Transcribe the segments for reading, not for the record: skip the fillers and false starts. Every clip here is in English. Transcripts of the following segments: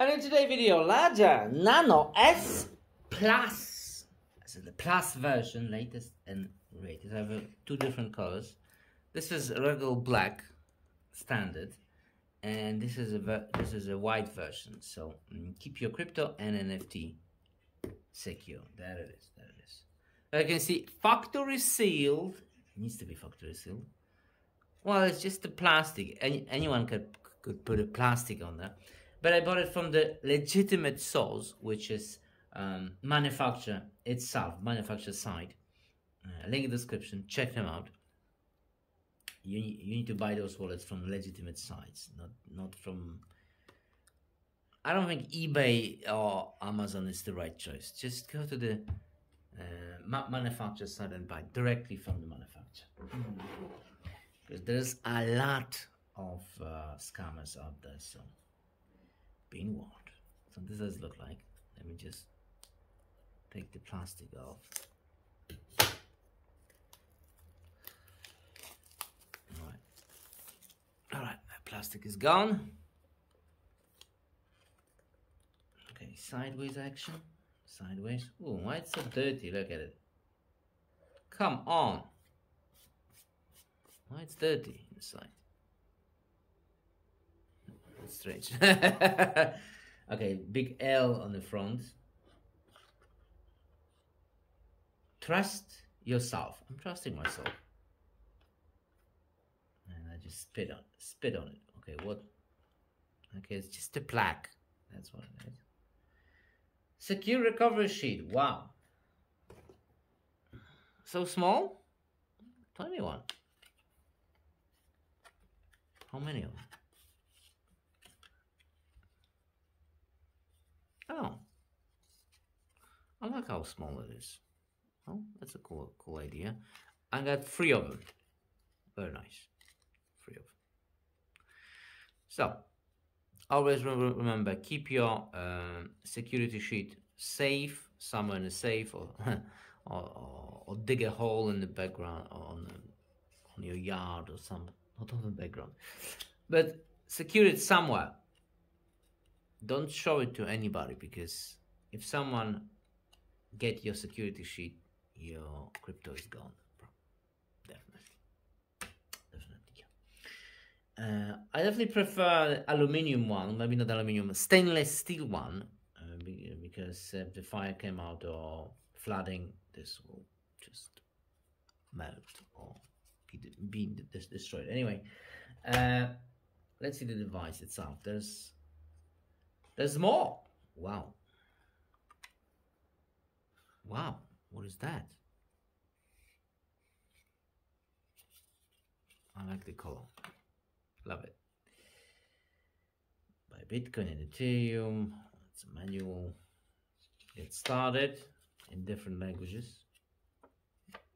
And in today's video, larger Nano S Plus. So the Plus version, latest and greatest. I have two different colors. This is regular black, standard, and this is a white version. So keep your crypto and NFT secure. There it is. There it is. You can see factory sealed. It needs to be factory sealed. Well, it's just the plastic. Anyone could put a plastic on there. But I bought it from the legitimate source, which is manufacturer itself, manufacturer side. Link in the description. Check them out. You need to buy those wallets from legitimate sites, not from. I don't think eBay or Amazon is the right choice. Just go to the manufacturer side and buy directly from the manufacturer. Because there's a lot of scammers out there, so being warned. So this does look like. Let me just take the plastic off. Alright, that plastic is gone. Okay, sideways action. Sideways. Oh, why it's so dirty? Look at it. Come on. Why it's dirty inside? That's strange. Okay, big L on the front. Trust yourself. I'm trusting myself. And I just spit on it. Okay, what? Okay, it's just a plaque. That's what it is. Secure recovery sheet. Wow. So small? 21. How many of them? Oh. I like how small it is. Oh, that's a cool idea. I got 3 of them. Very nice. 3 of them. So, always remember, keep your security sheet safe, somewhere in the safe, or or dig a hole in the background, or on your yard, or something. Not on the background, but secure it somewhere. Don't show it to anybody, because if someone get your security sheet, your crypto is gone. Definitely. I definitely prefer aluminium one, maybe not aluminium, stainless steel one, because if the fire came out or flooding, this will just melt or be destroyed. Anyway, let's see the device itself. There's more. Wow. Wow, what is that? I like the color. Love it. Buy Bitcoin and Ethereum. It's a manual. Get started in different languages.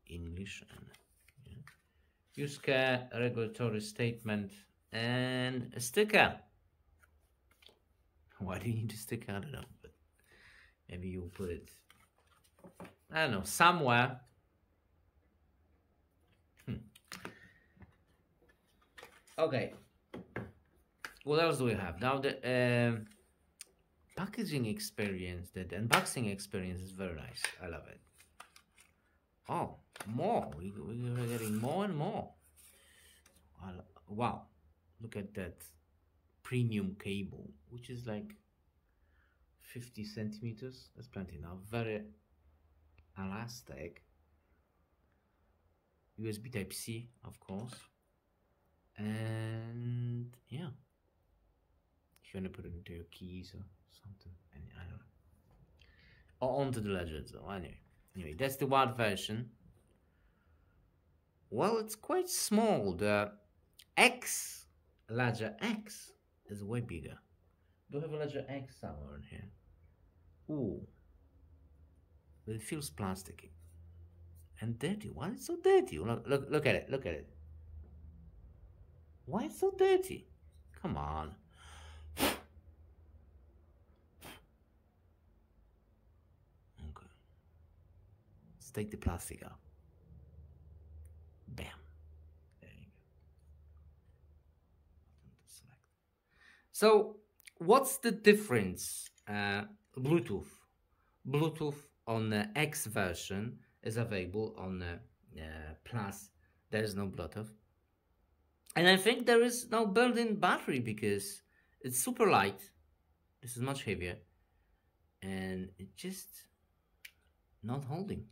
English and use care, regulatory statement, and a sticker. Why do you need a sticker? I don't know, but maybe you'll put it, I don't know, somewhere. Okay, what else do we have? Now the packaging experience, the unboxing experience is very nice. I love it. Oh, more. We're getting more and more. Wow, look at that premium cable, which is like 50 centimeters. That's plenty now. Very elastic. USB Type-C, of course. And yeah, if you want to put it into your keys or something, I don't know, or onto the ledger. So anyway, that's the white version. Well, it's quite small. The X, ledger X, is way bigger. Do I have a ledger X somewhere in here? Ooh, but it feels plasticky and dirty. Why is it so dirty? Look at it. Look at it. Why is it so dirty? Come on. Okay. Let's take the plastic out. Bam. There you go. So What's the difference? Bluetooth. Bluetooth on the X version is available on the Plus. There is no Bluetooth. And I think there is no built-in battery because it's super light. This is much heavier. And it just not holding.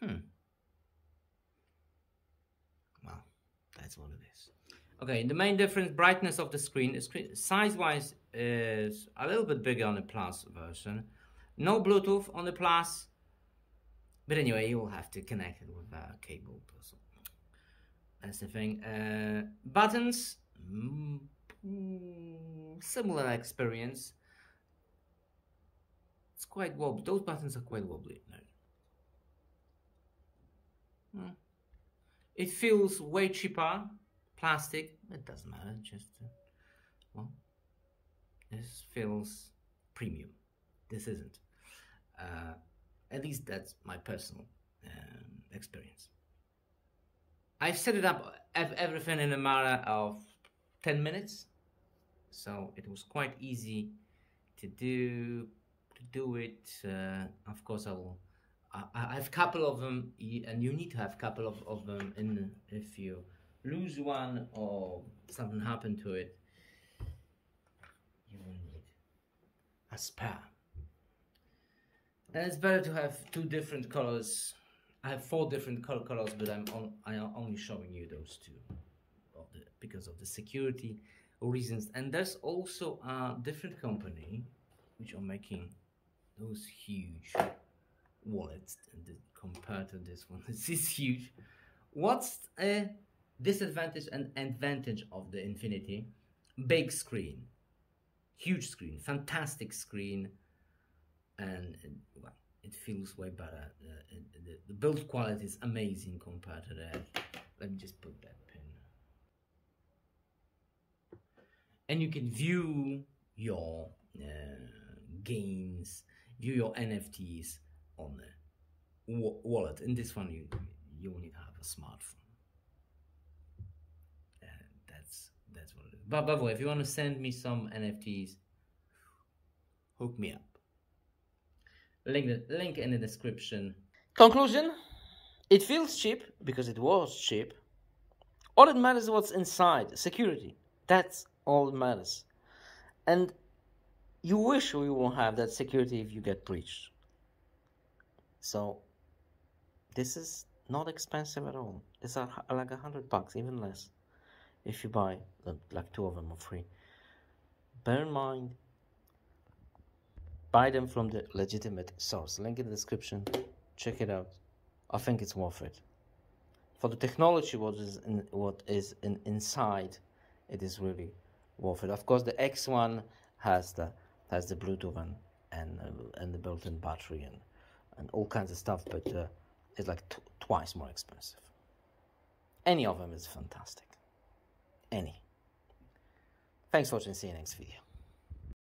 Well, that's what it is. Okay, the main difference, brightness of the screen size-wise is a little bit bigger on the Plus version. No Bluetooth on the Plus, but anyway, you will have to connect it with a cable. So that's the thing. Buttons, similar experience. It's quite wobbly. Those buttons are quite wobbly. No. It feels way cheaper. Plastic, it doesn't matter. Just well, this feels premium. This isn't. At least that's my personal experience. I've set it up everything in a matter of 10 minutes, so it was quite easy to do it. Of course, I have a couple of them, and you need to have a couple of them in if you lose one or something happened to it, you will need a spare. And it's better to have 2 different colors. I have 4 different colors, but I'm only showing you those 2 because of the security reasons. And there's also a different company which are making those huge wallets, and compared to this one, this is huge. What's a disadvantage and advantage of the Infinity? Big screen, huge screen, fantastic screen, and well, it feels way better. The build quality is amazing compared to that. Let me just put that pin. And you can view your games, view your NFTs on the wallet. In this one, you will need to have a smartphone. That's what it is. But by the way, if you want to send me some NFTs, hook me up. Link in the description. Conclusion: it feels cheap because it was cheap. All that matters is what's inside. Security. That's all that matters. And you wish we won't have that security if you get breached. So this is not expensive at all. It's like $100, even less, if you buy like 2 of them are free. Bear in mind, buy them from the legitimate source. Link in the description. Check it out. I think it's worth it. For the technology, what is inside, it is really worth it. Of course, the X one has the Bluetooth and the built-in battery and all kinds of stuff, but it's like twice more expensive. Any of them is fantastic. Any. Thanks for watching. See you next video.